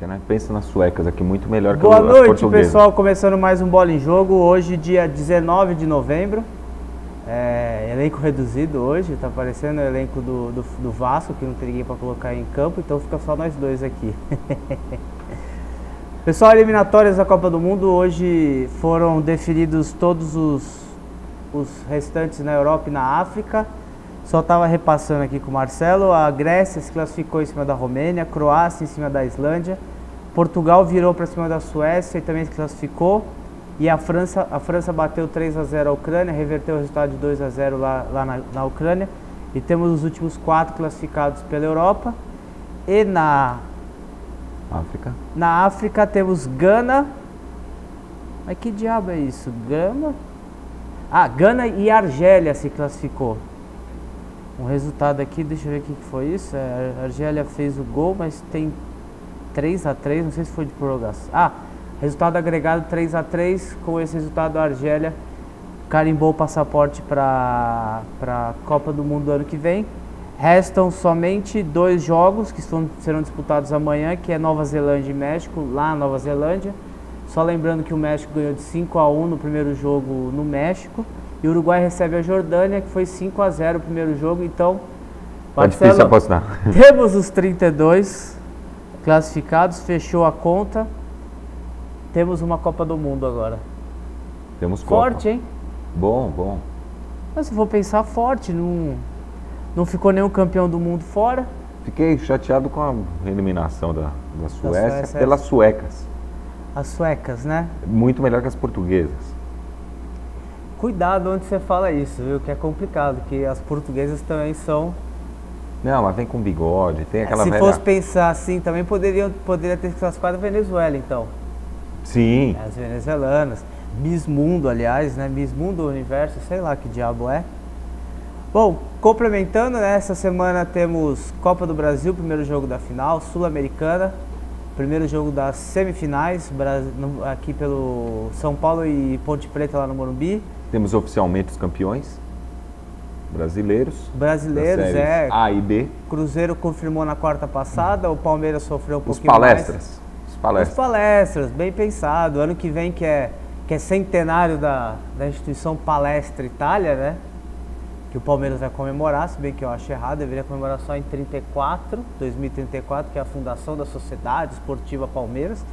né? Pensa nas suecas aqui, muito melhor que Boa as noite, portuguesas. pessoal. Começando mais um Bola em Jogo. Hoje, dia 19 de novembro. Elenco reduzido hoje. Tá aparecendo o elenco do Vasco, que não tem ninguém para colocar em campo. Então fica só nós dois aqui. Pessoal, eliminatórias da Copa do Mundo. Hoje foram definidos todos os restantes na Europa e na África. Só estava repassando aqui com o Marcelo. A Grécia se classificou em cima da Romênia, a Croácia em cima da Islândia, Portugal virou para cima da Suécia e também se classificou. E a França bateu 3-0 a Ucrânia, reverteu o resultado de 2-0 lá na Ucrânia. E temos os últimos 4 classificados pela Europa. E na África temos Gana. Mas que diabo é isso? Gana e Argélia se classificou. Um resultado aqui, deixa eu ver o que foi isso. A Argélia fez o gol, mas tem 3-3, não sei se foi de prorrogação. Resultado agregado 3-3. Com esse resultado, a Argélia carimbou o passaporte para a Copa do Mundo do ano que vem. Restam somente 2 jogos que serão disputados amanhã, que é Nova Zelândia e México, lá na Nova Zelândia. Só lembrando que o México ganhou de 5-1 no primeiro jogo no México. E o Uruguai recebe a Jordânia, que foi 5-0 o primeiro jogo. Então, tá difícil apostar. Temos os 32 classificados, fechou a conta. Temos uma Copa do Mundo agora. Temos forte, Copa. Hein? Bom. Mas se for pensar, forte. Não ficou nenhum campeão do mundo fora. Fiquei chateado com a eliminação da Suécia pelas suecas. As suecas, né? Muito melhor que as portuguesas. Cuidado onde você fala isso, viu? Que é complicado, que as portuguesas também são... Não, mas vem com bigode, tem aquela velha... Se fosse pensar assim, também poderia ter classificado a Venezuela, então. Sim. As venezuelanas. Miss Mundo, aliás, né? Miss Mundo Universo, sei lá que diabo é. Bom, complementando, né? Essa semana temos Copa do Brasil, primeiro jogo da final, Sul-Americana, primeiro jogo das semifinais, aqui pelo São Paulo e Ponte Preta lá no Morumbi. Temos oficialmente os campeões brasileiros, A e B. Cruzeiro confirmou na quarta passada, o Palmeiras sofreu um pouquinho mais. Os palestras, bem pensado. Ano que vem que é centenário da instituição Palestra Itália, né? Que o Palmeiras vai comemorar, se bem que eu acho errado, deveria comemorar só em 2034, que é a fundação da Sociedade Esportiva Palmeiras.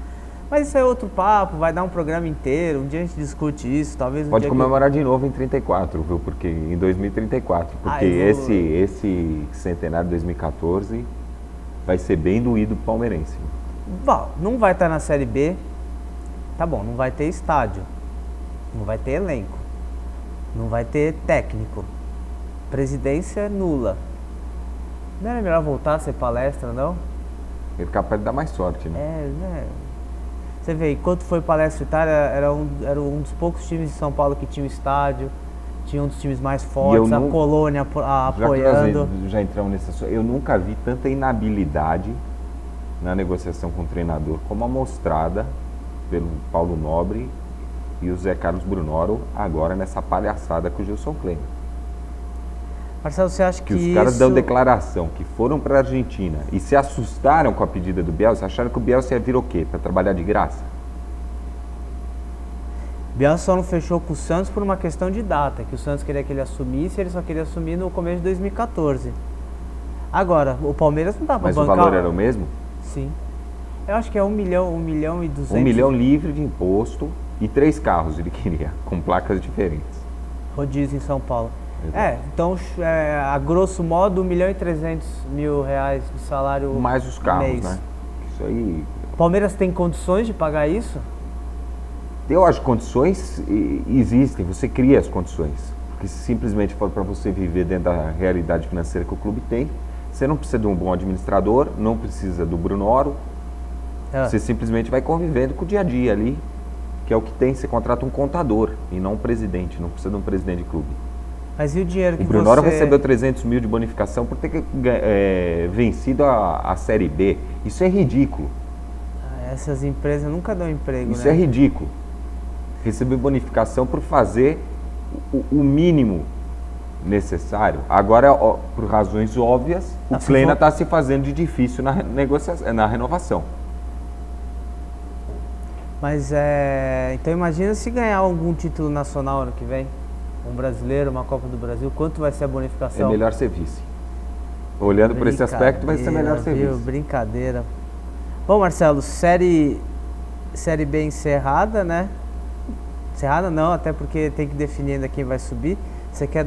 Mas isso é outro papo, vai dar um programa inteiro, um dia a gente discute isso, talvez... Pode comemorar de novo em 34, viu? Porque em 2034, porque esse centenário de 2014 vai ser bem doído pro palmeirense. Bom, não vai estar na Série B, tá bom, não vai ter estádio, não vai ter elenco, não vai ter técnico, presidência nula. Não era melhor voltar a ser Palestra, não? Ele é capaz de dar mais sorte, né? né? Você vê, enquanto foi Palestra Itália, era um dos poucos times de São Paulo que tinha um estádio, tinha um dos times mais fortes, a Colônia apoiando. Já entramos nessa... Eu nunca vi tanta inabilidade na negociação com o treinador como a mostrada pelo Paulo Nobre e o Zé Carlos Brunoro agora nessa palhaçada com o Gilson Kleina. Marcelo, você acha que os caras dão declaração que foram para a Argentina e se assustaram com a pedida do Bielsa, acharam que o Bielsa ia vir o quê? Para trabalhar de graça? Bielsa só não fechou com o Santos por uma questão de data, que o Santos queria que ele assumisse, ele só queria assumir no começo de 2014. Agora, o Palmeiras não dá para bancar... Mas o valor era o mesmo? Sim. Eu acho que é 1 milhão e 200... 1 milhão livre de imposto e 3 carros ele queria, com placas diferentes. Rodízio em São Paulo. Então, a grosso modo, 1 milhão e 300 mil reais de salário mais os carros, mês. Né? Isso aí... O Palmeiras tem condições de pagar isso? Eu acho que condições existem, você cria as condições. Porque se simplesmente for para você viver dentro da realidade financeira que o clube tem, você não precisa de um bom administrador, não precisa do Brunoro, você simplesmente vai convivendo com o dia a dia ali, que é o que tem, você contrata um contador e não um presidente, não precisa de um presidente de clube. Mas e o dinheiro que o Brunoro recebeu 300 mil de bonificação por ter vencido a Série B. Isso é ridículo. Essas empresas nunca dão emprego, Isso é ridículo. Receber bonificação por fazer o mínimo necessário. Agora, por razões óbvias, o Kleina está se fazendo de difícil na negociação, na renovação. Mas então imagina se ganhar algum título nacional ano que vem. Um brasileiro, uma Copa do Brasil, quanto vai ser a bonificação? É melhor ser vice. Olhando por esse aspecto, vai ser melhor ser vice. Brincadeira. Bom, Marcelo, série B encerrada, né? Encerrada não, até porque tem que definir ainda quem vai subir. Você quer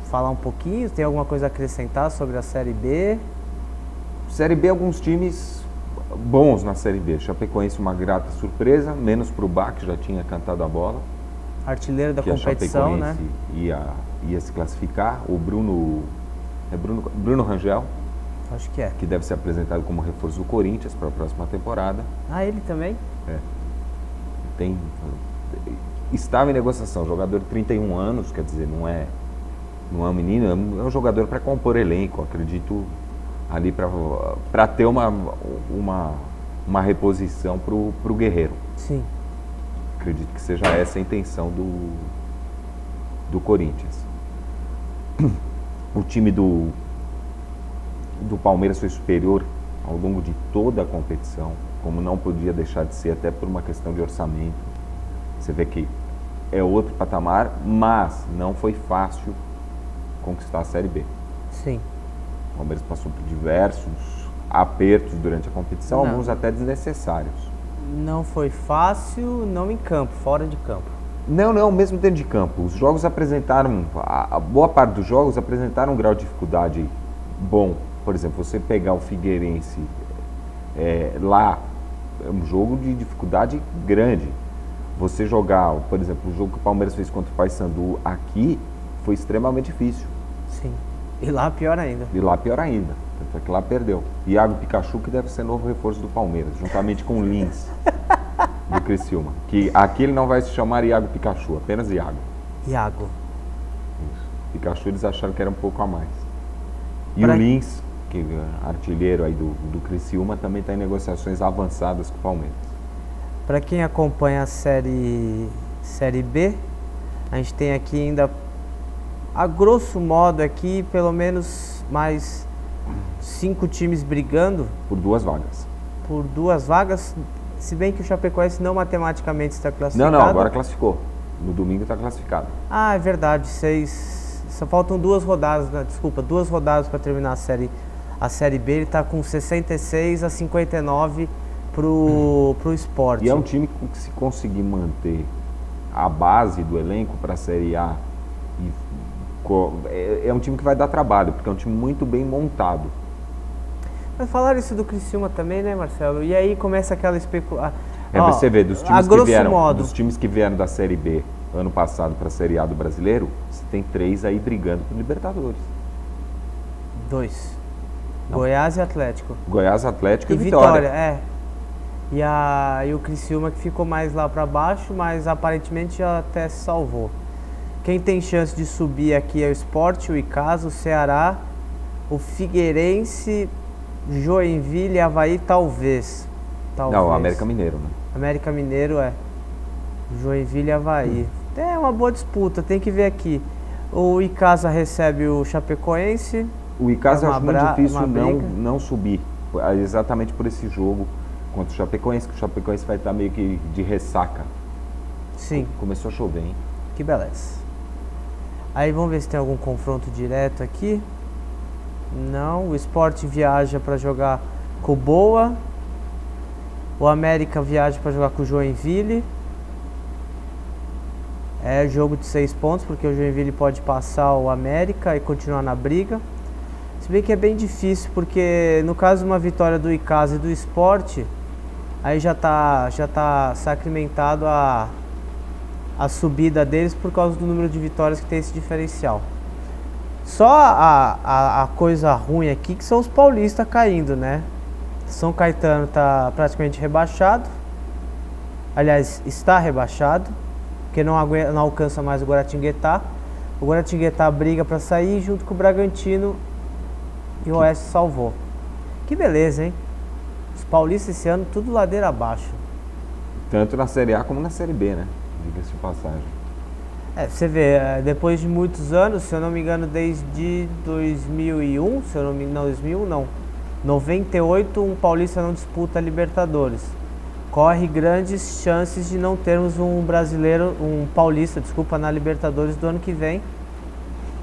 falar um pouquinho? Tem alguma coisa a acrescentar sobre a Série B? Série B, alguns times bons na Série B. Chapecoense, uma grata surpresa, menos pro Bá, que já tinha cantado a bola. Artilheiro da competição, né? Ia se classificar. O Bruno Rangel. Acho que é. Que deve ser apresentado como reforço do Corinthians para a próxima temporada. Ah, ele também? Estava em negociação, jogador de 31 anos, quer dizer, não é um menino, é um jogador para compor elenco, acredito, ali para ter uma reposição para o Guerreiro. Sim. Acredito que seja essa a intenção do Corinthians. O time do Palmeiras foi superior ao longo de toda a competição, como não podia deixar de ser, até por uma questão de orçamento. Você vê que é outro patamar, mas não foi fácil conquistar a Série B. Sim. O Palmeiras passou por diversos apertos durante a competição, alguns até desnecessários. Não foi fácil, não em campo, fora de campo. Não, mesmo dentro de campo. Os jogos apresentaram, a boa parte dos jogos apresentaram um grau de dificuldade bom. Por exemplo, você pegar o Figueirense lá, é um jogo de dificuldade grande. Você jogar, por exemplo, o jogo que o Palmeiras fez contra o Paysandu aqui, foi extremamente difícil. Sim. E lá pior ainda. Tanto é que lá perdeu. Iago Pikachu, que deve ser novo reforço do Palmeiras, juntamente com o Lins, do Criciúma. Que aqui ele não vai se chamar Iago Pikachu, apenas Iago. Iago. Isso. Pikachu eles acharam que era um pouco a mais. E o Lins, que é artilheiro aí do Criciúma, também está em negociações avançadas com o Palmeiras. Para quem acompanha a série B, a gente tem aqui ainda, a grosso modo aqui, pelo menos mais 5 times brigando. Por 2 vagas. Por 2 vagas, se bem que o Chapecoense não matematicamente está classificado. Não, agora classificou. No domingo está classificado. Ah, é verdade, 6. Só faltam 2 rodadas, desculpa, 2 rodadas para terminar a série B. Ele está com 66 a 59 pro Sport. E é um time que, se conseguir manter a base do elenco para a Série A, é um time que vai dar trabalho, porque é um time muito bem montado. Mas falaram isso do Criciúma também, né, Marcelo? E aí começa aquela especulação. Você vê, dos times que vieram da Série B ano passado para a Série A do Brasileiro, você tem 3 aí brigando por Libertadores. 2. Goiás e Atlético. Goiás, Atlético e Vitória. E o Criciúma que ficou mais lá para baixo, mas aparentemente já até se salvou. Quem tem chance de subir aqui é o Sport, o Icasa, o Ceará, o Figueirense, Joinville e Avaí, talvez. Não, o América Mineiro, né? América Mineiro, Joinville e Avaí. É uma boa disputa, tem que ver aqui. O Icasa recebe o Chapecoense. O Icasa eu acho muito difícil não subir, exatamente por esse jogo contra o Chapecoense, que o Chapecoense vai estar meio que de ressaca. Sim. Começou a chover, hein? Que beleza. Aí vamos ver se tem algum confronto direto aqui. Não, o Sport viaja para jogar com o Boa. O América viaja para jogar com o Joinville. É jogo de 6 pontos, porque o Joinville pode passar o América e continuar na briga. Se bem que é bem difícil, porque no caso de uma vitória do Icasa e do Sport, aí já tá sacramentado a subida deles por causa do número de vitórias que tem esse diferencial. Só a coisa ruim aqui que são os paulistas caindo, né? São Caetano está praticamente rebaixado. Aliás, está rebaixado, porque não alcança mais o Guaratinguetá. O Guaratinguetá briga para sair junto com o Bragantino e o Oeste salvou. Que beleza, hein? Os paulistas esse ano tudo ladeira abaixo. Tanto na Série A como na Série B, né? Diga-se de passagem. Você vê, depois de muitos anos, se eu não me engano, desde 2001, 98, um paulista não disputa a Libertadores. corre grandes chances de não termos um brasileiro, um paulista, desculpa, na Libertadores do ano que vem.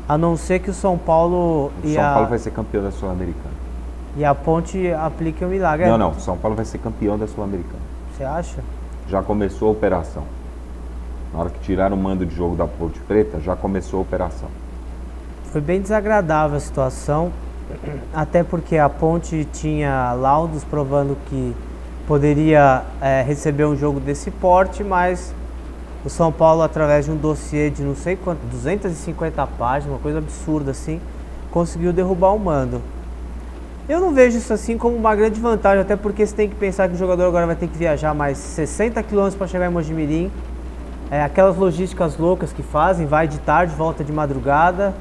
A não ser que o São Paulo São Paulo vai ser campeão da Sul-Americana. E a Ponte aplique o milagre. Não, São Paulo vai ser campeão da Sul-Americana. Você acha? Já começou a operação. Na hora que tiraram o mando de jogo da Ponte Preta, já começou a operação. Foi bem desagradável a situação, até porque a Ponte tinha laudos provando que poderia receber um jogo desse porte, mas o São Paulo, através de um dossiê de não sei quanto, 250 páginas, uma coisa absurda assim, conseguiu derrubar o mando. Eu não vejo isso assim como uma grande vantagem, até porque você tem que pensar que o jogador agora vai ter que viajar mais 60 km para chegar em Mojimirim. Aquelas logísticas loucas que fazem, vai de tarde, volta de madrugada.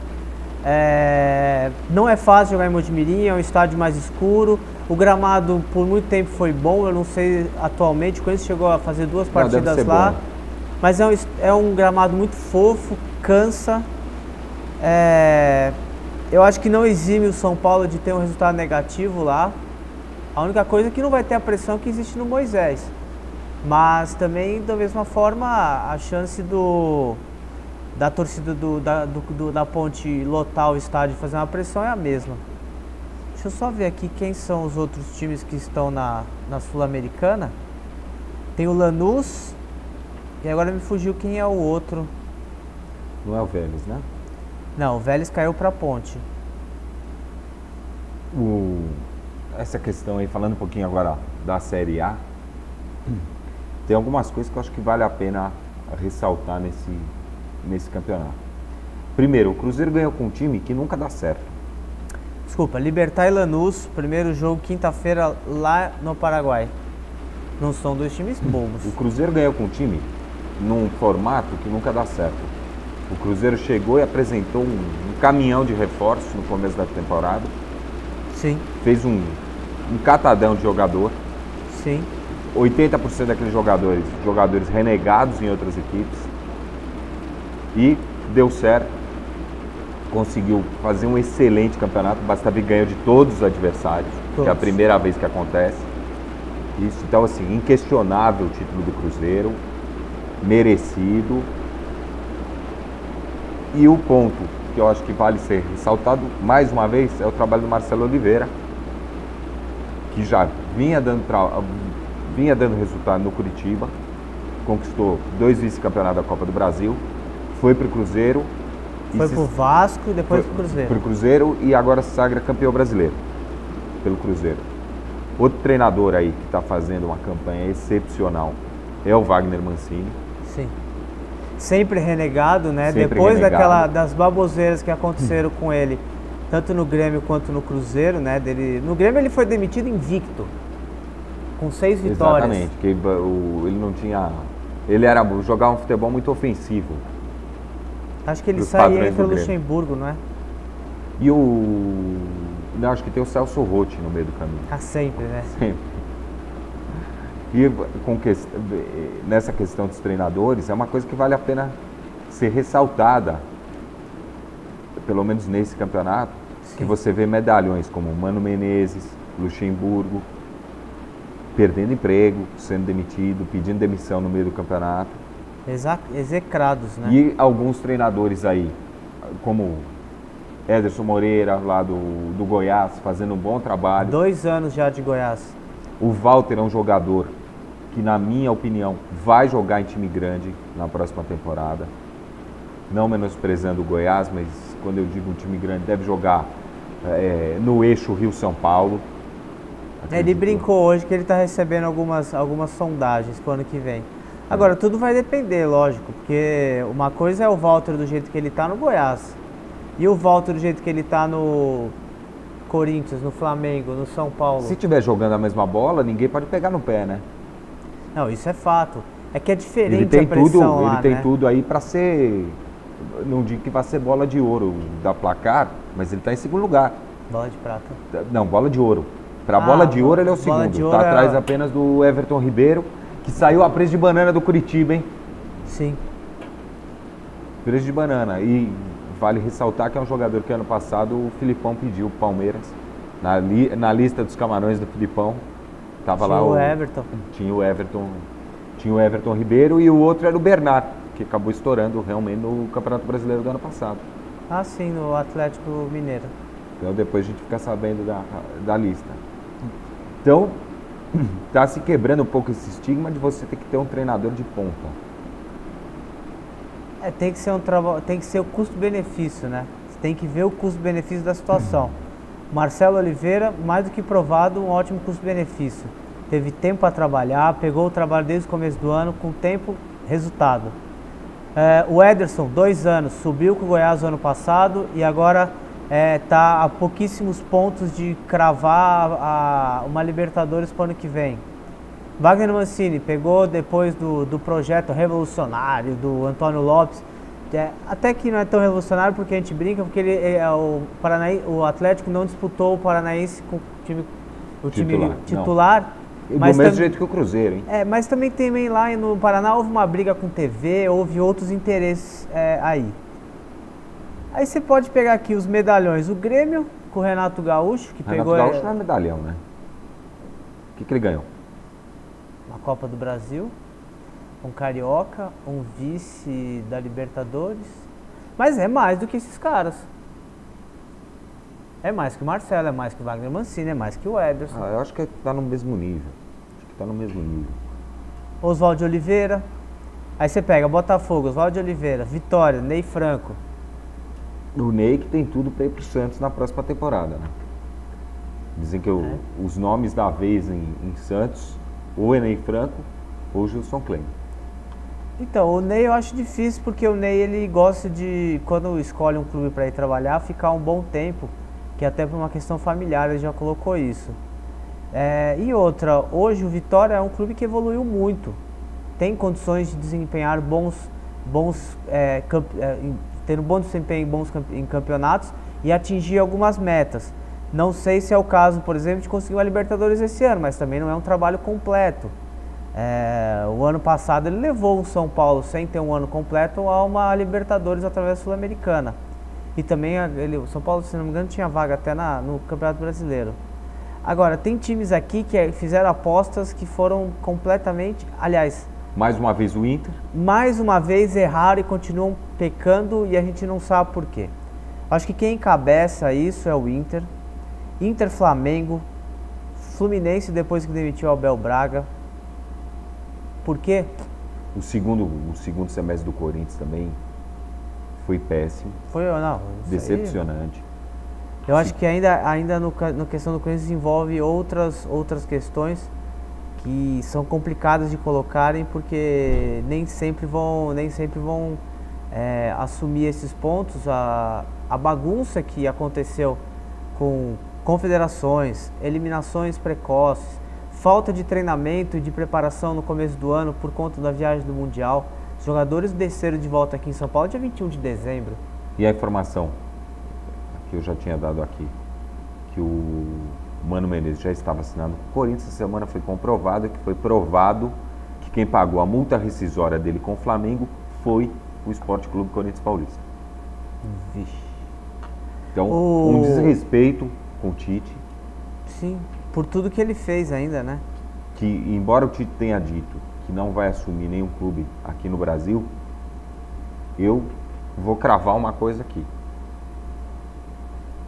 Não é fácil jogar em Mojimirim, é um estádio mais escuro. O gramado por muito tempo foi bom, eu não sei atualmente, quando chegou a fazer 2 partidas lá. Bom. Mas é um gramado muito fofo, cansa. Eu acho que não exime o São Paulo de ter um resultado negativo lá. A única coisa é que não vai ter a pressão que existe no Moisés. Mas também, da mesma forma, a chance da torcida da Ponte lotar o estádio e fazer uma pressão é a mesma. Deixa eu só ver aqui quem são os outros times que estão na Sul-Americana. Tem o Lanús, e agora me fugiu quem é o outro. Não é o Vélez, né? Não, o Vélez caiu para a Ponte. Essa questão aí, falando um pouquinho agora da Série A, tem algumas coisas que eu acho que vale a pena ressaltar nesse campeonato. Primeiro, o Cruzeiro ganhou com um time que nunca dá certo. Desculpa, Libertad e Lanús, primeiro jogo quinta-feira lá no Paraguai. Não são 2 times bobos. O Cruzeiro ganhou com um time num formato que nunca dá certo. O Cruzeiro chegou e apresentou um caminhão de reforços no começo da temporada. Sim. Fez um catadão de jogador. Sim. 80% daqueles jogadores renegados em outras equipes. E deu certo. Conseguiu fazer um excelente campeonato. Bastavi ganhou de todos os adversários. Que é a primeira vez que acontece. Isso, então assim, inquestionável o título do Cruzeiro. Merecido. E o ponto que eu acho que vale ser ressaltado mais uma vez é o trabalho do Marcelo Oliveira, que já vinha dando resultado no Curitiba, conquistou 2 vice-campeonatos da Copa do Brasil, foi para o Cruzeiro. Foi para o Vasco e depois para o Cruzeiro. Para o Cruzeiro e agora se sagra campeão brasileiro pelo Cruzeiro. Outro treinador aí que está fazendo uma campanha excepcional é o Wagner Mancini. Sim. Sempre renegado, né? Sempre depois renegado. das baboseiras que aconteceram com ele, tanto no Grêmio quanto no Cruzeiro, né? No Grêmio ele foi demitido invicto, com 6 vitórias. Exatamente, que ele não tinha... Ele jogava um futebol muito ofensivo. Acho que ele saía pelo Luxemburgo, não é? E não, acho que tem o Celso Rotti no meio do caminho. Ah, sempre, né? Sempre. E nessa questão dos treinadores, é uma coisa que vale a pena ser ressaltada, pelo menos nesse campeonato. Sim. Que você vê medalhões como Mano Menezes, Luxemburgo, perdendo emprego, sendo demitido, pedindo demissão no meio do campeonato. Execrados, né? E alguns treinadores aí, como Ederson Moreira, lá do Goiás, fazendo um bom trabalho. 2 anos já de Goiás. O Walter é um jogador que, na minha opinião, vai jogar em time grande na próxima temporada. Não menosprezando o Goiás, mas quando eu digo um time grande, deve jogar no eixo Rio-São Paulo. Ele brincou hoje que ele está recebendo algumas sondagens para o ano que vem. Agora, tudo vai depender, lógico, porque uma coisa é o Walter do jeito que ele está no Goiás. E o Walter do jeito que ele está no Corinthians, no Flamengo, no São Paulo. Se estiver jogando a mesma bola, ninguém pode pegar no pé, né? Não, isso é fato. É que é diferente a pressão lá, ele tem tudo aí para ser... Não digo que vai ser bola de ouro da placar, mas ele está em segundo lugar. Bola de prata. Não, bola de ouro. Para bola de ouro ele é o segundo. Está atrás apenas do Everton Ribeiro, que saiu a preço de banana do Curitiba, hein? Sim. Preço de banana. E vale ressaltar que é um jogador que ano passado o Filipão pediu, o Palmeiras, na lista dos camarões do Filipão, Tava Tinha lá o Everton. Tinha o Everton Ribeiro e o outro era o Bernard, que acabou estourando realmente no Campeonato Brasileiro do ano passado. Ah, sim, no Atlético Mineiro. Então depois a gente fica sabendo da lista. Então, tá se quebrando um pouco esse estigma de você ter que ter um treinador de ponta. Tem que ser tem que ser o custo-benefício, né? Você tem que ver o custo-benefício da situação. Marcelo Oliveira, mais do que provado, um ótimo custo-benefício. Teve tempo para trabalhar, pegou o trabalho desde o começo do ano, com tempo, resultado. O Ederson, 2 anos, subiu com o Goiás no ano passado e agora está a pouquíssimos pontos de cravar uma Libertadores para o ano que vem. Wagner Mancini pegou depois do projeto revolucionário do Antônio Lopes, até que não é tão revolucionário porque a gente brinca, porque o Atlético não disputou o Paranaense com o time titular. Do mesmo jeito que o Cruzeiro, hein? Mas também lá no Paraná houve uma briga com TV, houve outros interesses aí. Aí você pode pegar aqui os medalhões, o Grêmio com o Renato Gaúcho, que pegou... Renato Gaúcho não é medalhão, né? O que ele ganhou? Uma Copa do Brasil, um Carioca, um vice da Libertadores, mas é mais do que esses caras. É mais que o Marcelo, é mais que o Wagner Mancini, é mais que o Ederson. Eu acho que está no mesmo nível. Oswaldo Oliveira. Aí você pega Botafogo, Oswaldo Oliveira, Vitória, Ney Franco. O Ney que tem tudo para ir pro Santos na próxima temporada, né? Dizem que os nomes da vez em Santos, ou é Ney Franco ou o Gilson Klein. Então, o Ney eu acho difícil porque o Ney ele gosta de, quando escolhe um clube para ir trabalhar, ficar um bom tempo, que até por uma questão familiar ele já colocou isso. E outra, hoje o Vitória é um clube que evoluiu muito, tem condições de desempenhar ter um bom desempenho em campeonatos e atingir algumas metas. Não sei se é o caso, por exemplo, de conseguir uma Libertadores esse ano, mas também não é um trabalho completo. O ano passado ele levou o São Paulo, sem ter um ano completo, a uma Libertadores através da Sul-Americana. E também o São Paulo, se não me engano, tinha vaga até no Campeonato Brasileiro. Agora, tem times aqui que fizeram apostas que foram completamente... Aliás... Mais uma vez o Inter. Mais uma vez erraram e continuam pecando e a gente não sabe por quê. Acho que quem encabeça isso é o Inter. Inter, Flamengo, Fluminense depois que demitiu o Abel Braga. Por quê? O segundo semestre do Corinthians também foi péssimo. Decepcionante. Eu acho que ainda no questão do Corinthians envolve outras questões que são complicadas de colocarem porque nem sempre vão assumir esses pontos. A bagunça que aconteceu com confederações, eliminações precoces, falta de treinamento e de preparação no começo do ano por conta da viagem do Mundial. Os jogadores desceram de volta aqui em São Paulo dia 21 de dezembro. E a informação que eu já tinha dado aqui, que o Mano Menezes já estava assinando com o Corinthians, essa semana foi provado que quem pagou a multa rescisória dele com o Flamengo foi o Sport Clube Corinthians Paulista. Vixe. Então, um desrespeito com o Tite. Sim, por tudo que ele fez ainda, né? Que, embora o Tite tenha dito que não vai assumir nenhum clube aqui no Brasil, eu vou cravar uma coisa aqui.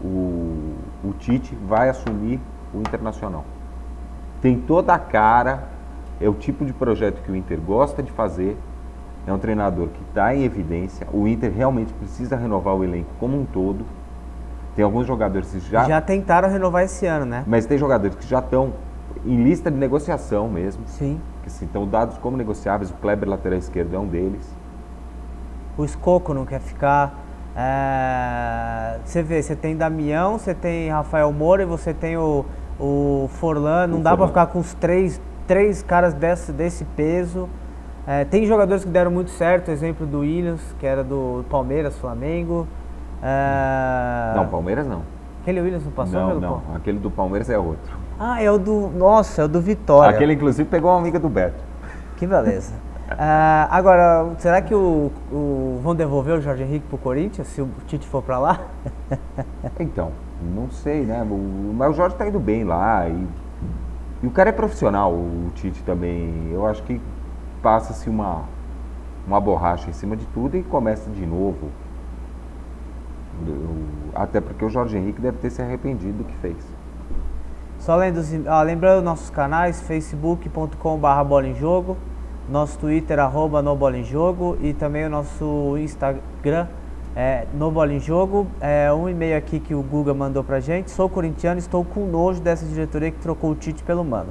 O Tite vai assumir o Internacional. Tem toda a cara, é o tipo de projeto que o Inter gosta de fazer, é um treinador que está em evidência, o Inter realmente precisa renovar o elenco como um todo. Tem alguns jogadores que já tentaram renovar esse ano, né? Mas tem jogadores que já estão em lista de negociação mesmo. Sim. Que assim, estão dados como negociáveis, o Kleber, lateral esquerdo, é um deles. O Escoco não quer ficar. Você vê, você tem Damião, você tem Rafael Moura e você tem o Forlan. Não dá para ficar com os três caras desse peso. Tem jogadores que deram muito certo, exemplo do Williams, que era do Palmeiras, Flamengo. Não, Palmeiras não. Aquele Williams não passou? Não, aquele do Palmeiras é outro. É o do... Nossa, é o do Vitória. Aquele inclusive pegou uma amiga do Beto. Que beleza. Agora, será que vão devolver o Jorge Henrique pro Corinthians, se o Tite for pra lá? Então, não sei, né? Mas o Jorge tá indo bem lá e E o cara é profissional, o Tite também. Eu acho que passa-se uma borracha em cima de tudo e começa de novo. Até porque o Jorge Henrique deve ter se arrependido do que fez. Só lembrando nossos canais, facebook.com/bola-em-jogo, nosso Twitter, @nobola-em-jogo, e também o nosso Instagram, no Bola em Jogo. Um e-mail aqui que o Guga mandou pra gente: sou corintiano, estou com nojo dessa diretoria que trocou o Tite pelo Mano.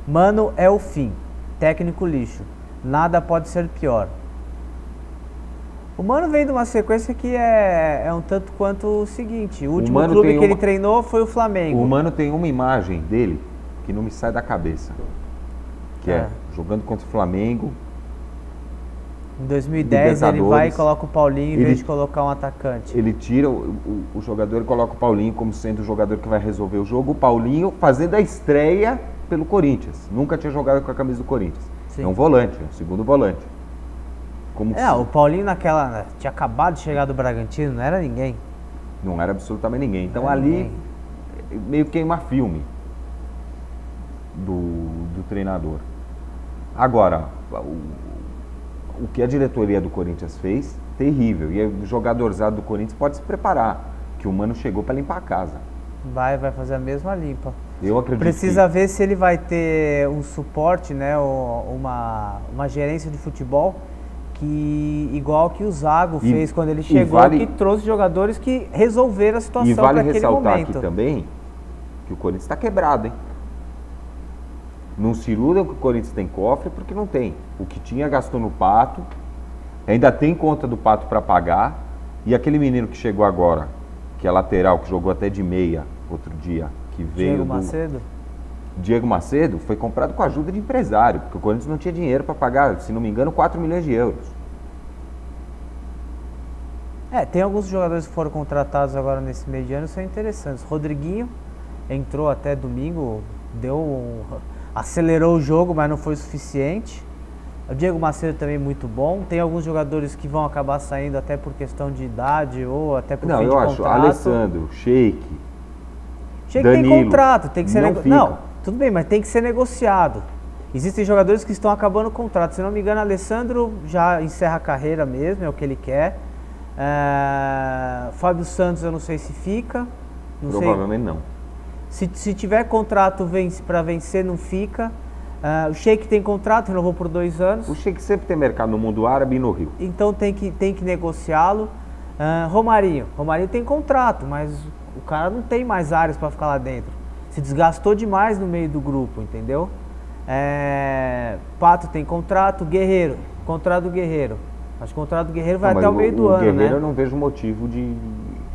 Mano é o fim, técnico lixo, nada pode ser pior. O Mano vem de uma sequência que é um tanto quanto o seguinte: o último clube que ele treinou foi o Flamengo. O Mano tem uma imagem dele que não me sai da cabeça, que é jogando contra o Flamengo. Em 2010 ele vai e coloca o Paulinho em vez de colocar um atacante. Ele tira o jogador e coloca o Paulinho como sendo o jogador que vai resolver o jogo. O Paulinho fazendo a estreia pelo Corinthians. Nunca tinha jogado com a camisa do Corinthians. Sim. É um volante, é um segundo volante. O Paulinho tinha acabado de chegar do Bragantino, não era ninguém. Não era absolutamente ninguém. Então ali meio queima filme do treinador. Agora, o que a diretoria do Corinthians fez, terrível. E o jogadorzado do Corinthians pode se preparar, que o Mano chegou para limpar a casa. Vai fazer a mesma limpa. Eu acredito. Precisa ver se ele vai ter um suporte, né, uma gerência de futebol igual que o Zago fez quando ele chegou, que trouxe jogadores que resolveram a situação para aquele momento. E vale ressaltar aqui também que o Corinthians está quebrado, hein? Não se iludam que o Corinthians tem cofre, porque não tem. O que tinha gastou no Pato, ainda tem conta do Pato para pagar, e aquele menino que chegou agora, que é lateral, que jogou até de meia outro dia, que veio Diego Macedo, foi comprado com a ajuda de empresário, porque o Corinthians não tinha dinheiro para pagar, se não me engano, 4 milhões de euros. Tem alguns jogadores que foram contratados agora nesse meio de ano, são interessantes. Rodriguinho entrou até domingo, acelerou o jogo, mas não foi suficiente. O Diego Macedo também muito bom. Tem alguns jogadores que vão acabar saindo até por questão de idade ou até por fim de contrato. Não, eu acho, Alessandro, Sheik, Danilo, tem contrato, tem que ser Não, tudo bem, mas tem que ser negociado. Existem jogadores que estão acabando o contrato. Se não me engano, Alessandro já encerra a carreira mesmo, é o que ele quer. Fábio Santos eu não sei se fica. Provavelmente não. Se tiver contrato para vencer, não fica. O Sheik tem contrato, renovou por 2 anos. O Sheik sempre tem mercado no mundo árabe e no Rio. Então tem que negociá-lo. Romarinho tem contrato, mas o cara não tem mais áreas para ficar lá dentro. Se desgastou demais no meio do grupo, entendeu? Pato tem contrato. Contrato do Guerreiro. Acho que o contrato do Guerreiro vai até o meio do ano, né? O Guerreiro eu não vejo motivo de...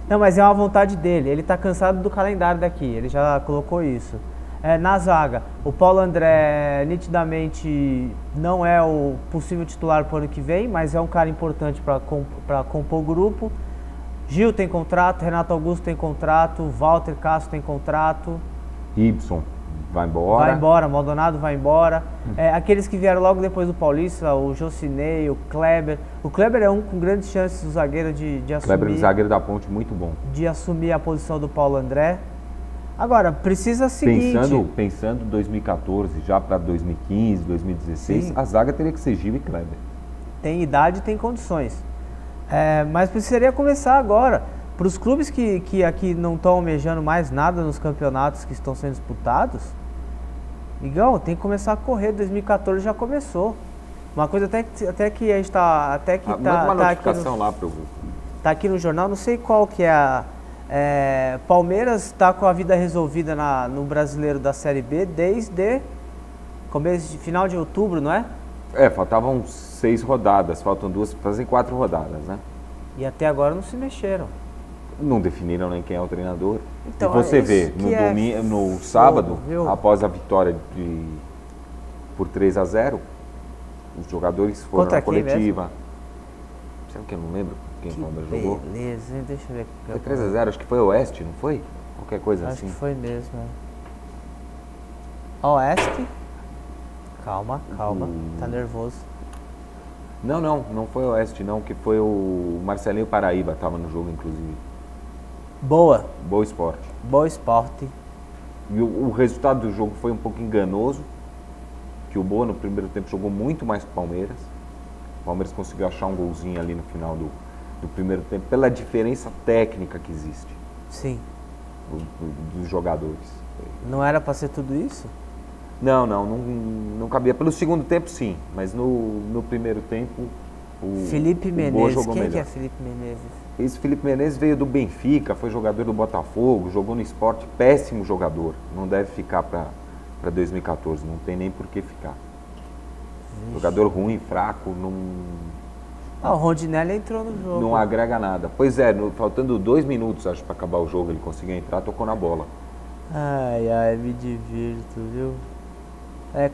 Não, mas é uma vontade dele. Ele tá cansado do calendário daqui. Ele já colocou isso. Na zaga, o Paulo André nitidamente não é o possível titular para o ano que vem, mas é um cara importante para compor o grupo. Gil tem contrato, Renato Augusto tem contrato, Walter Castro tem contrato. Ibson vai embora. Maldonado vai embora. Aqueles que vieram logo depois do Paulista, o Jocinei, o Kleber. O Kleber é um com grandes chances, o zagueiro de assumir. Kleber, zagueiro da Ponte, muito bom. De assumir a posição do Paulo André. Agora, precisa o seguinte... Pensando 2014, já para 2015, 2016, sim, a zaga teria que ser Gil e Kleber. Tem idade e tem condições. Mas precisaria começar agora. Para os clubes que aqui não estão almejando mais nada nos campeonatos que estão sendo disputados, Migão, tem que começar a correr. 2014 já começou. Uma coisa até que a gente está... Manda uma notificação lá para o... Está aqui no jornal, não sei qual que é a... Palmeiras está com a vida resolvida no Brasileiro da Série B desde final de outubro, não é? Faltavam 6 rodadas, faltam 2, fazem 4 rodadas, né? E até agora não se mexeram. Não definiram nem quem é o treinador. Então, e você vê, no sábado, após a vitória por 3-0, os jogadores foram contra na coletiva. Sabe que eu não lembro quem o Palmeiras jogou? Beleza, hein? Deixa eu ver. Foi 3-0, acho que foi Oeste, não foi? Qualquer coisa assim. Acho que foi mesmo. Oeste? Calma. Tá nervoso. Não foi Oeste, não, que foi o Marcelinho Paraíba, estava no jogo, inclusive. Boa Esporte. Boa Esporte. E o resultado do jogo foi um pouco enganoso, que o Boa no primeiro tempo jogou muito mais que o Palmeiras. O Palmeiras conseguiu achar um golzinho ali no final do primeiro tempo, pela diferença técnica que existe. Sim. Dos jogadores. Não era para ser tudo isso? Não cabia. Pelo segundo tempo, sim, mas no primeiro tempo Felipe o Boa Menezes, jogou quem melhor. que é Felipe Menezes? Esse Felipe Menezes veio do Benfica, foi jogador do Botafogo, jogou no Sport, péssimo jogador. Não deve ficar para 2014, não tem nem por que ficar. Vixe. Jogador ruim, fraco, O Rondinelli entrou no jogo. não agrega nada. Pois é, faltando 2 minutos, acho, para acabar o jogo, ele conseguiu entrar, tocou na bola. Ai, me divirto, viu?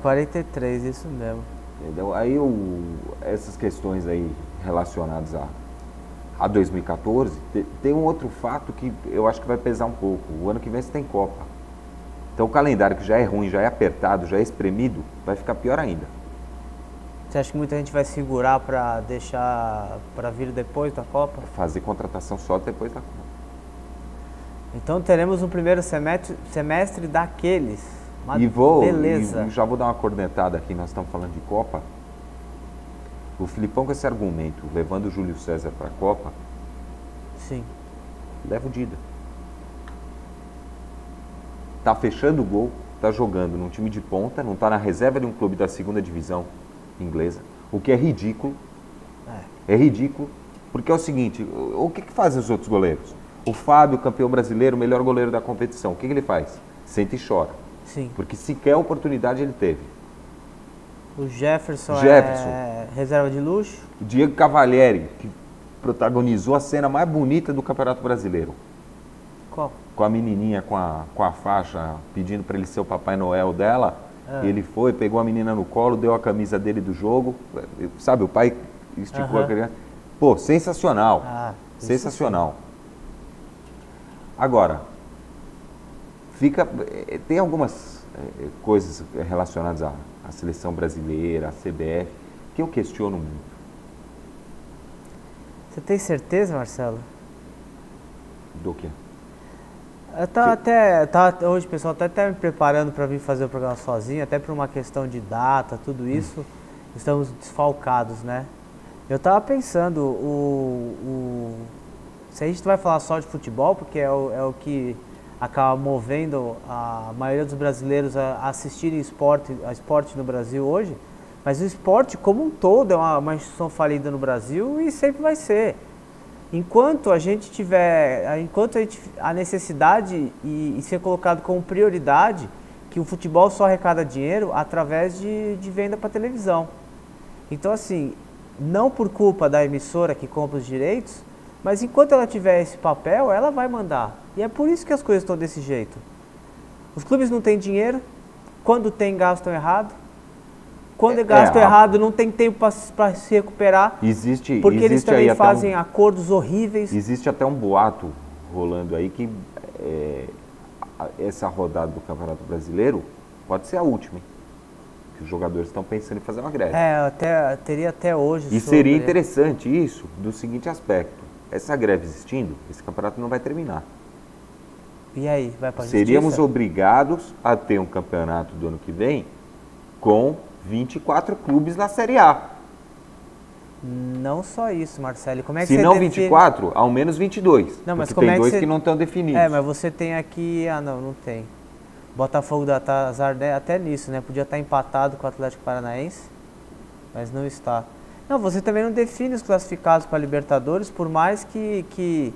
43, isso mesmo. Entendeu? Aí essas questões aí relacionadas a 2014, tem um outro fato que eu acho que vai pesar um pouco. O ano que vem você tem Copa. Então o calendário que já é ruim, já é apertado, já é espremido, vai ficar pior ainda. Você acha que muita gente vai segurar para deixar para vir depois da Copa? Fazer contratação só depois da Copa. Então teremos um primeiro semestre daqueles. E já vou dar uma cornetada aqui, nós estamos falando de Copa. O Filipão com esse argumento, levando o Júlio César para a Copa, sim, leva o Dida. Tá fechando o gol, tá jogando num time de ponta, não tá na reserva de um clube da segunda divisão inglesa, o que é ridículo. É ridículo, porque é o seguinte, o que fazem os outros goleiros? O Fábio, campeão brasileiro, melhor goleiro da competição, o que ele faz? Senta e chora. Sim. Porque sequer oportunidade ele teve. O Jefferson é reserva de luxo. O Diego Cavalieri, que protagonizou a cena mais bonita do Campeonato Brasileiro. Qual? Com a menininha com a faixa pedindo para ele ser o Papai Noel dela. Ele foi, pegou a menina no colo, deu a camisa dele do jogo. Sabe, o pai esticou a criança. Pô, sensacional. Sensacional. Agora, tem algumas coisas relacionadas à seleção brasileira, à CBF, que eu questiono muito. Você tem certeza, Marcelo? Do quê? Hoje, pessoal, tá até me preparando para vir fazer o programa sozinho, até por uma questão de data, tudo isso. Estamos desfalcados, né? Eu tava pensando, se a gente vai falar só de futebol, porque é o que acaba movendo a maioria dos brasileiros a assistirem esporte no Brasil hoje, mas o esporte como um todo é uma instituição falida no Brasil e sempre vai ser. Enquanto a necessidade e ser colocado como prioridade que o futebol só arrecada dinheiro através de venda para televisão. Então, assim, não por culpa da emissora que compra os direitos, mas enquanto ela tiver esse papel, ela vai mandar. E é por isso que as coisas estão desse jeito. Os clubes não têm dinheiro, quando tem, gastam errado. Quando gastam errado, não tem tempo para se recuperar. Porque eles também fazem acordos horríveis. Existe até um boato rolando aí que essa rodada do Campeonato Brasileiro pode ser a última. Que os jogadores estão pensando em fazer uma greve. Teria até hoje. E seria interessante isso do seguinte aspecto. Essa greve existindo, esse campeonato não vai terminar. E aí, vai para a justiça? Seríamos obrigados a ter um campeonato do ano que vem com 24 clubes na Série A. Não só isso, Marcelo. Como é que Se você não define... 24, ao menos 22. Não, mas porque como tem é que dois você... que não estão definidos. Mas você tem aqui... não tem. Botafogo da azar até nisso, né? Podia estar empatado com o Atlético Paranaense, mas não está. Não, você também não define os classificados para a Libertadores, por mais que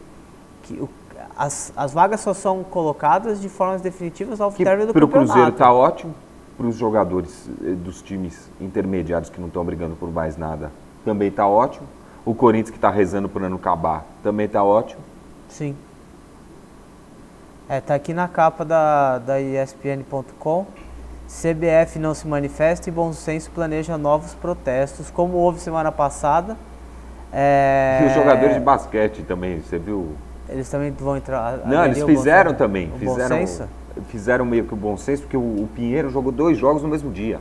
as vagas só são colocadas de formas definitivas ao término do campeonato. Para o Cruzeiro está ótimo, para os jogadores dos times intermediários que não estão brigando por mais nada, também está ótimo. O Corinthians que está rezando por ano acabar, também está ótimo. Sim. Tá aqui na capa da ESPN.com. CBF não se manifesta e Bom Senso planeja novos protestos, como houve semana passada. E os jogadores de basquete também, você viu? Eles também vão entrar... Não, eles fizeram também. Bom Senso? Fizeram meio que o Bom Senso, porque o Pinheiro jogou 2 jogos no mesmo dia.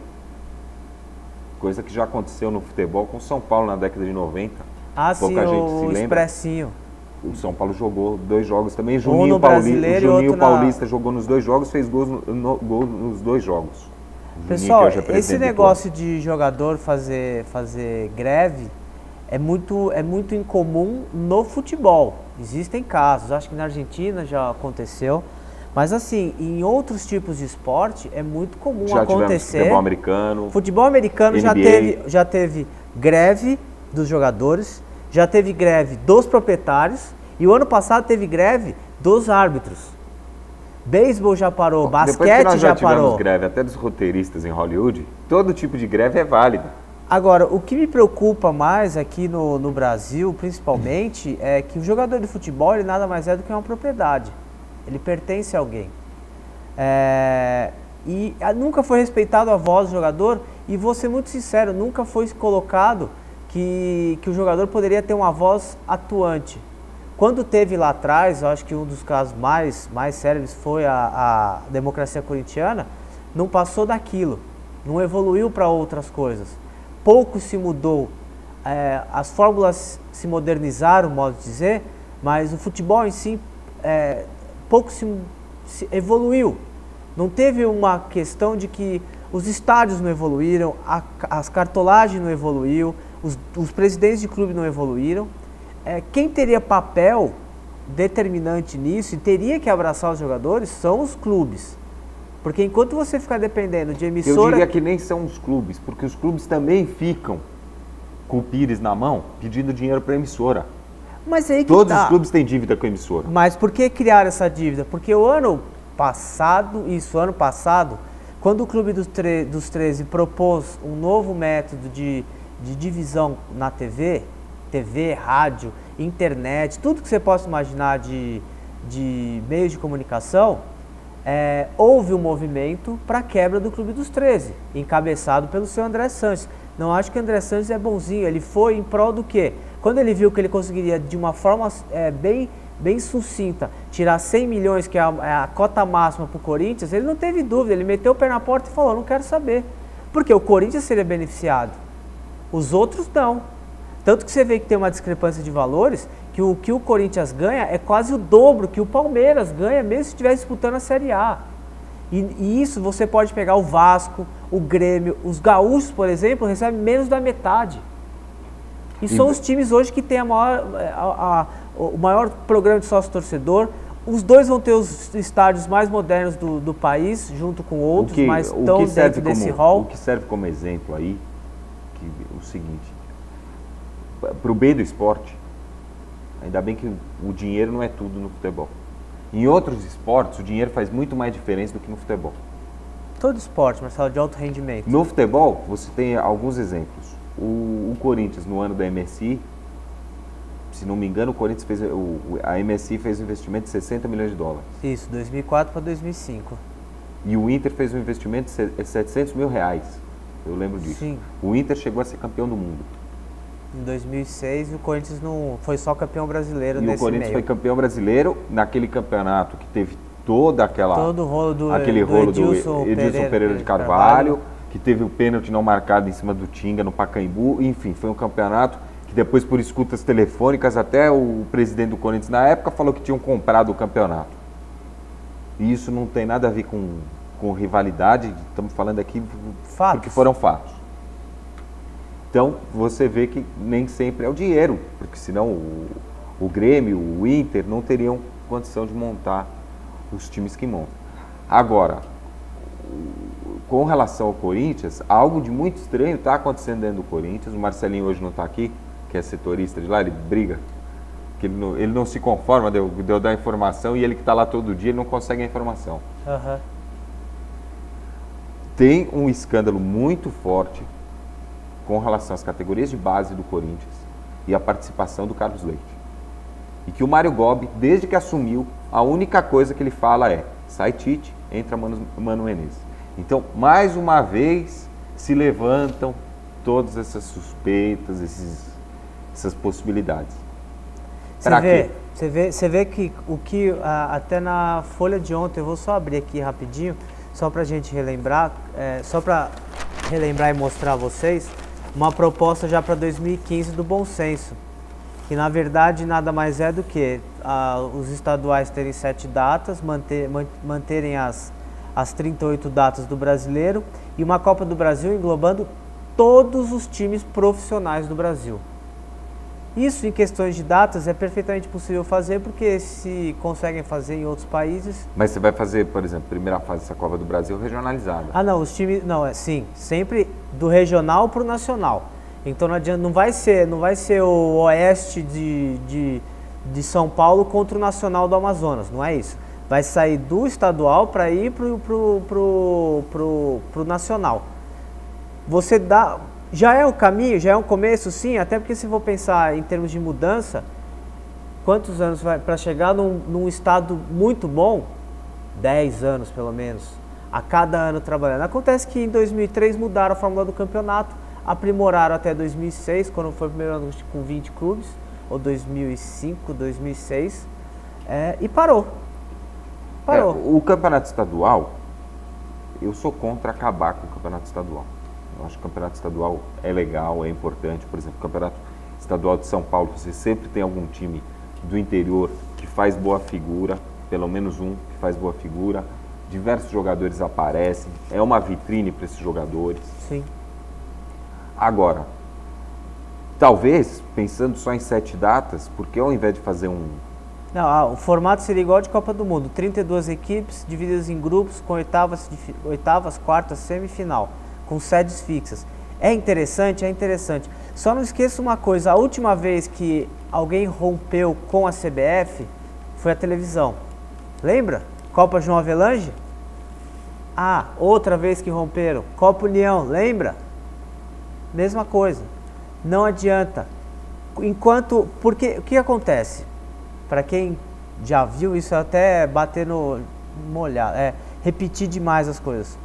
Coisa que já aconteceu no futebol com o São Paulo na década de 90. Pouca gente se lembra. Expressinho. O São Paulo jogou 2 jogos também. Um no Brasileiro e Juninho outro Paulista jogou nos 2 jogos, fez gol nos 2 jogos. Pessoal, esse negócio de jogador fazer greve é muito incomum no futebol. Existem casos, acho que na Argentina já aconteceu. Mas assim, em outros tipos de esporte é muito comum acontecer. Futebol americano. Futebol americano já teve greve dos jogadores, já teve greve dos proprietários e o ano passado teve greve dos árbitros. Beisebol já parou, basquete depois que nós já parou. Tivemos greve até dos roteiristas em Hollywood, todo tipo de greve é válido. Agora, o que me preocupa mais aqui no Brasil, principalmente, é que o jogador de futebol ele nada mais é do que uma propriedade. Ele pertence a alguém. E nunca foi respeitado a voz do jogador e vou ser muito sincero, nunca foi colocado que o jogador poderia ter uma voz atuante. Quando teve lá atrás, eu acho que um dos casos mais sérios foi a democracia corintiana, não passou daquilo, não evoluiu para outras coisas. Pouco se mudou, as fórmulas se modernizaram, modo de dizer, mas o futebol em si pouco se evoluiu. Não teve uma questão de que os estádios não evoluíram, as cartolagens não evoluíram, os presidentes de clube não evoluíram. Quem teria papel determinante nisso e teria que abraçar os jogadores são os clubes. Porque enquanto você ficar dependendo de emissora... Eu diria que nem são os clubes, porque os clubes também ficam com o pires na mão pedindo dinheiro para a emissora. Mas aí que Todos os clubes têm dívida com a emissora. Mas por que criar essa dívida? Porque o ano passado, quando o Clube dos 13 propôs um novo método de divisão na TV, rádio, internet, tudo que você possa imaginar de meios de comunicação, houve um movimento para a quebra do Clube dos 13, encabeçado pelo seu André Sanches. Não acho que o André Sanches é bonzinho, ele foi em prol do quê? Quando ele viu que ele conseguiria, de uma forma bem sucinta, tirar 100 milhões, que é a cota máxima para o Corinthians, ele não teve dúvida, ele meteu o pé na porta e falou, não quero saber. Porque o Corinthians seria beneficiado, os outros não. Tanto que você vê que tem uma discrepância de valores, que o que o Corinthians ganha é quase o dobro que o Palmeiras ganha, mesmo se estiver disputando a Série A. E isso você pode pegar o Vasco, o Grêmio, os gaúchos, por exemplo, recebem menos da metade. E são os times hoje que têm o maior programa de sócio-torcedor. Os dois vão ter os estádios mais modernos do país, junto com outros, mas estão dentro desse rol. O que serve como exemplo aí, o seguinte, para o bem do esporte, ainda bem que o dinheiro não é tudo no futebol. Em outros esportes, o dinheiro faz muito mais diferença do que no futebol. Todo esporte, Marcelo, de alto rendimento. No futebol, você tem alguns exemplos. O Corinthians, no ano da MSI, se não me engano, a MSI fez um investimento de 60 milhões de dólares. Isso, 2004 para 2005. E o Inter fez um investimento de 700 mil reais. Eu lembro disso. Sim. O Inter chegou a ser campeão do mundo. Em 2006, o Corinthians não foi só campeão brasileiro nesse meio. E o Corinthians foi campeão brasileiro naquele campeonato que teve todo o rolo do Edilson Pereira de Carvalho, que teve o pênalti não marcado em cima do Tinga no Pacaembu. Enfim, foi um campeonato que depois, por escutas telefônicas, até o presidente do Corinthians na época falou que tinham comprado o campeonato. E isso não tem nada a ver com rivalidade, estamos falando aqui porque foram fatos. Então, você vê que nem sempre é o dinheiro, porque senão o Grêmio, o Inter não teriam condição de montar os times que montam. Agora, com relação ao Corinthians, algo de muito estranho está acontecendo dentro do Corinthians. O Marcelinho hoje não está aqui, que é setorista de lá, ele briga, que ele não se conforma de eu dar informação, e ele que está lá todo dia, ele não consegue a informação. Uhum. Tem um escândalo muito forte com relação às categorias de base do Corinthians e a participação do Carlos Leite. E que o Mário Gobi, desde que assumiu, a única coisa que ele fala é: sai Tite, entra Mano Menezes. Então, mais uma vez, se levantam todas essas suspeitas, essas possibilidades. Você vê que o que até na Folha de ontem, eu vou só abrir aqui rapidinho, só para a gente relembrar, só para relembrar e mostrar a vocês, uma proposta já para 2015 do Bom Senso, que na verdade nada mais é do que os estaduais terem 7 datas, manterem as 38 datas do brasileiro e uma Copa do Brasil englobando todos os times profissionais do Brasil. Isso em questões de datas é perfeitamente possível fazer porque se conseguem fazer em outros países. Mas você vai fazer, por exemplo, primeira fase dessa Copa do Brasil regionalizada. Ah não, os times, não, sim, sempre do regional para o nacional. Então não adianta, não vai ser o Oeste de São Paulo contra o Nacional do Amazonas, não é isso. Vai sair do estadual para ir pro nacional. Você dá, já é o caminho, já é um começo, sim, até porque se for pensar em termos de mudança, quantos anos vai para chegar num estado muito bom? 10 anos pelo menos, a cada ano trabalhando. Acontece que em 2003 mudaram a fórmula do campeonato, aprimoraram até 2006, quando foi o primeiro ano com 20 clubes, ou 2005, 2006, e parou. O campeonato estadual, eu sou contra acabar com o campeonato estadual. Eu acho que o campeonato estadual é legal, é importante. Por exemplo, o campeonato estadual de São Paulo, você sempre tem algum time do interior que faz boa figura, pelo menos um que faz boa figura. Diversos jogadores aparecem, é uma vitrine para esses jogadores. Sim. Agora, talvez, pensando só em 7 datas, porque ao invés de fazer Não, o formato seria igual de Copa do Mundo, 32 equipes divididas em grupos com oitavas, quartas, semifinal, com sedes fixas. É interessante, é interessante. Só não esqueça uma coisa, a última vez que alguém rompeu com a CBF foi a televisão. Lembra? Copa João Avelange? Ah, outra vez que romperam, Copa União, lembra? Mesma coisa. Não adianta. Porque o que acontece? Para quem já viu isso, até bater no molhado, repetir demais as coisas.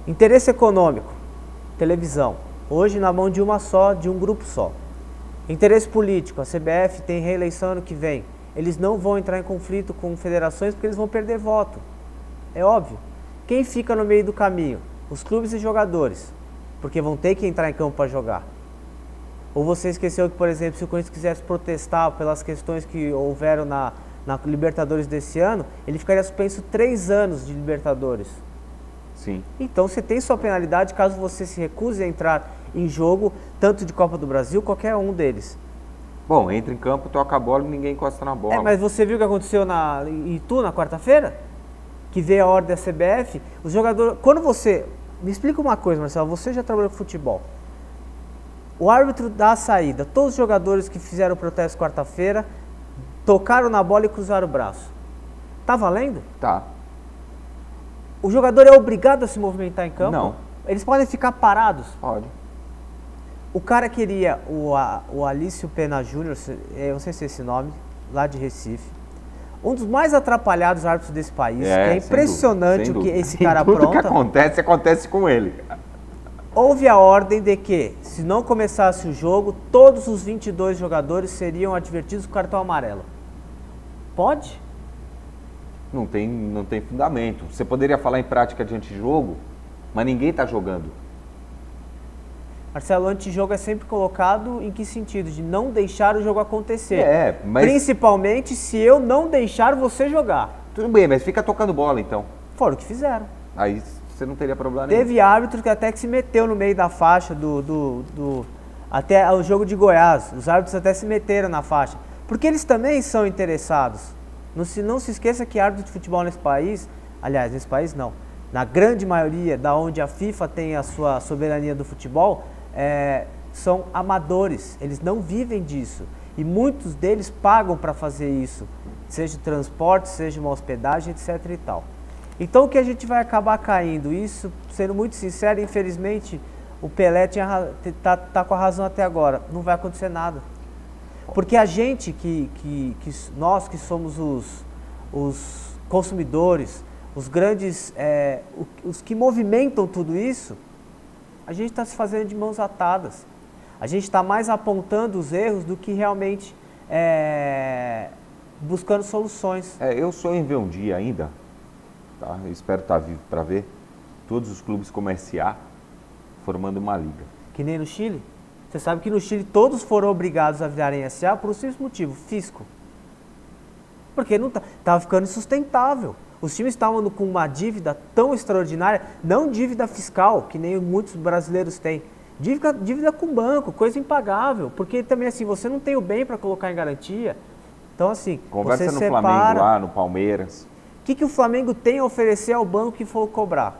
Interesse econômico, televisão, hoje na mão de uma só, de um grupo só. Interesse político, a CBF tem reeleição ano que vem. Eles não vão entrar em conflito com federações porque eles vão perder voto. É óbvio. Quem fica no meio do caminho? Os clubes e jogadores, porque vão ter que entrar em campo para jogar. Ou você esqueceu que, por exemplo, se o Corinthians quisesse protestar pelas questões que houveram na Libertadores desse ano, ele ficaria suspenso 3 anos de Libertadores. Sim. Então você tem sua penalidade caso você se recuse a entrar em jogo, tanto de Copa do Brasil, qualquer um deles. Bom, entra em campo, toca a bola e ninguém encosta na bola. Mas você viu o que aconteceu em Itu na quarta-feira? Que veio a ordem da CBF, os jogadores... Quando você... Me explica uma coisa, Marcelo, você já trabalhou com futebol. O árbitro dá a saída, todos os jogadores que fizeram o protesto quarta-feira tocaram na bola e cruzaram o braço. Tá valendo? Tá. O jogador é obrigado a se movimentar em campo? Não. Eles podem ficar parados? Pode. O cara queria, o Alício Pena Júnior, eu não sei se é esse nome, lá de Recife, um dos mais atrapalhados árbitros desse país, que é impressionante o que esse cara apronta. Tudo que acontece com ele. Houve a ordem de que, se não começasse o jogo, todos os 22 jogadores seriam advertidos com cartão amarelo. Pode? Não tem fundamento. Você poderia falar em prática de antijogo, mas ninguém está jogando. Marcelo, o antijogo é sempre colocado em que sentido? De não deixar o jogo acontecer. Mas... Principalmente se eu não deixar você jogar. Tudo bem, mas fica tocando bola então. Foi o que fizeram. Aí você não teria problema nenhum. Teve árbitro que até que se meteu no meio da faixa até o jogo de Goiás. Os árbitros até se meteram na faixa. Porque eles também são interessados. Não se esqueça que árbitro de futebol nesse país, aliás, nesse país não, na grande maioria, da onde a FIFA tem a sua soberania do futebol, são amadores, eles não vivem disso. E muitos deles pagam para fazer isso, seja transporte, seja uma hospedagem, etc. e tal. Então o que a gente vai acabar caindo, isso, sendo muito sincero, infelizmente, o Pelé tá com a razão até agora, não vai acontecer nada. Porque a gente, nós que somos os consumidores, os grandes, os que movimentam tudo isso, a gente está se fazendo de mãos atadas. A gente está mais apontando os erros do que realmente buscando soluções. Eu sonho em ver um dia ainda, tá? Eu espero estar vivo para ver, todos os clubes como SA formando uma liga. Que nem no Chile? Você sabe que no Chile todos foram obrigados a virarem SA por um simples motivo, fisco. Porque não tava ficando insustentável. Os times estavam com uma dívida tão extraordinária, não dívida fiscal, que nem muitos brasileiros têm. Dívida com banco, coisa impagável. Porque também assim, você não tem o bem para colocar em garantia. Então assim, conversa você no separa... Flamengo lá, no Palmeiras. O que o Flamengo tem a oferecer ao banco que for cobrar?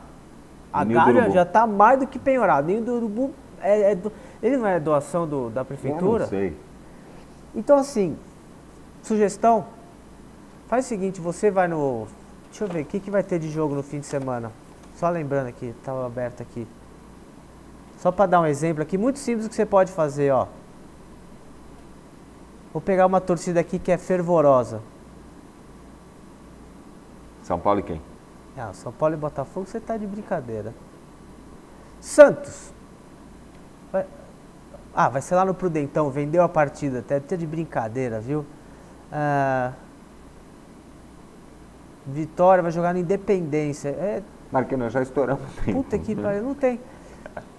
A Gávea já está mais do que penhorado. Ninho do Urubu ele não é doação da prefeitura? Eu não sei. Então assim, sugestão, faz o seguinte, você vai no... Deixa eu ver, o que vai ter de jogo no fim de semana? Só lembrando aqui, estava aberto aqui. Só para dar um exemplo aqui, muito simples o que você pode fazer, ó. Vou pegar uma torcida aqui que é fervorosa. São Paulo e quem? Ah, São Paulo e Botafogo, você tá de brincadeira. Santos. Vai ser lá no Prudentão, vendeu a partida, até de brincadeira, viu? Vitória vai jogar no Independência. Marquinhos, nós já estouramos o tempo. Puta que pariu, não tem.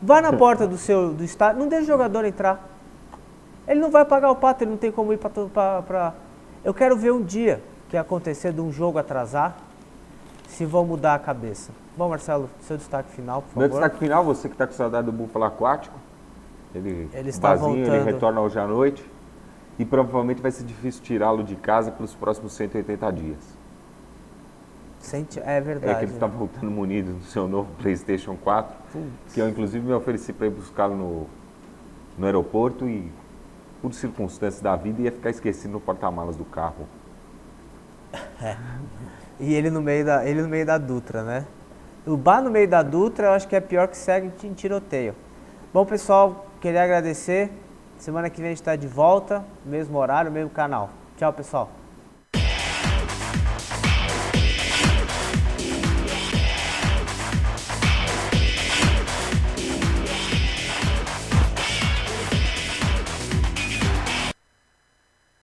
Vai na porta do estádio, não deixa o jogador entrar. Ele não vai pagar o pato, ele não tem como ir pra... Eu quero ver um dia que acontecer de um jogo atrasar, se vão mudar a cabeça. Bom, Marcelo, seu destaque final, por favor. Meu destaque final, você que está com saudade do Búfalo Aquático, ele está vazio, ele retorna hoje à noite e provavelmente vai ser difícil tirá-lo de casa pelos próximos 180 dias. É verdade. É que ele está voltando munido no seu novo PlayStation 4, que eu inclusive me ofereci para ir buscá-lo no aeroporto e, por circunstâncias da vida, ia ficar esquecido no porta-malas do carro. E ele no meio da Dutra, né? O bar no meio da Dutra eu acho que é pior que segue em tiroteio. Bom, pessoal, queria agradecer. Semana que vem a gente está de volta, mesmo horário, mesmo canal. Tchau, pessoal.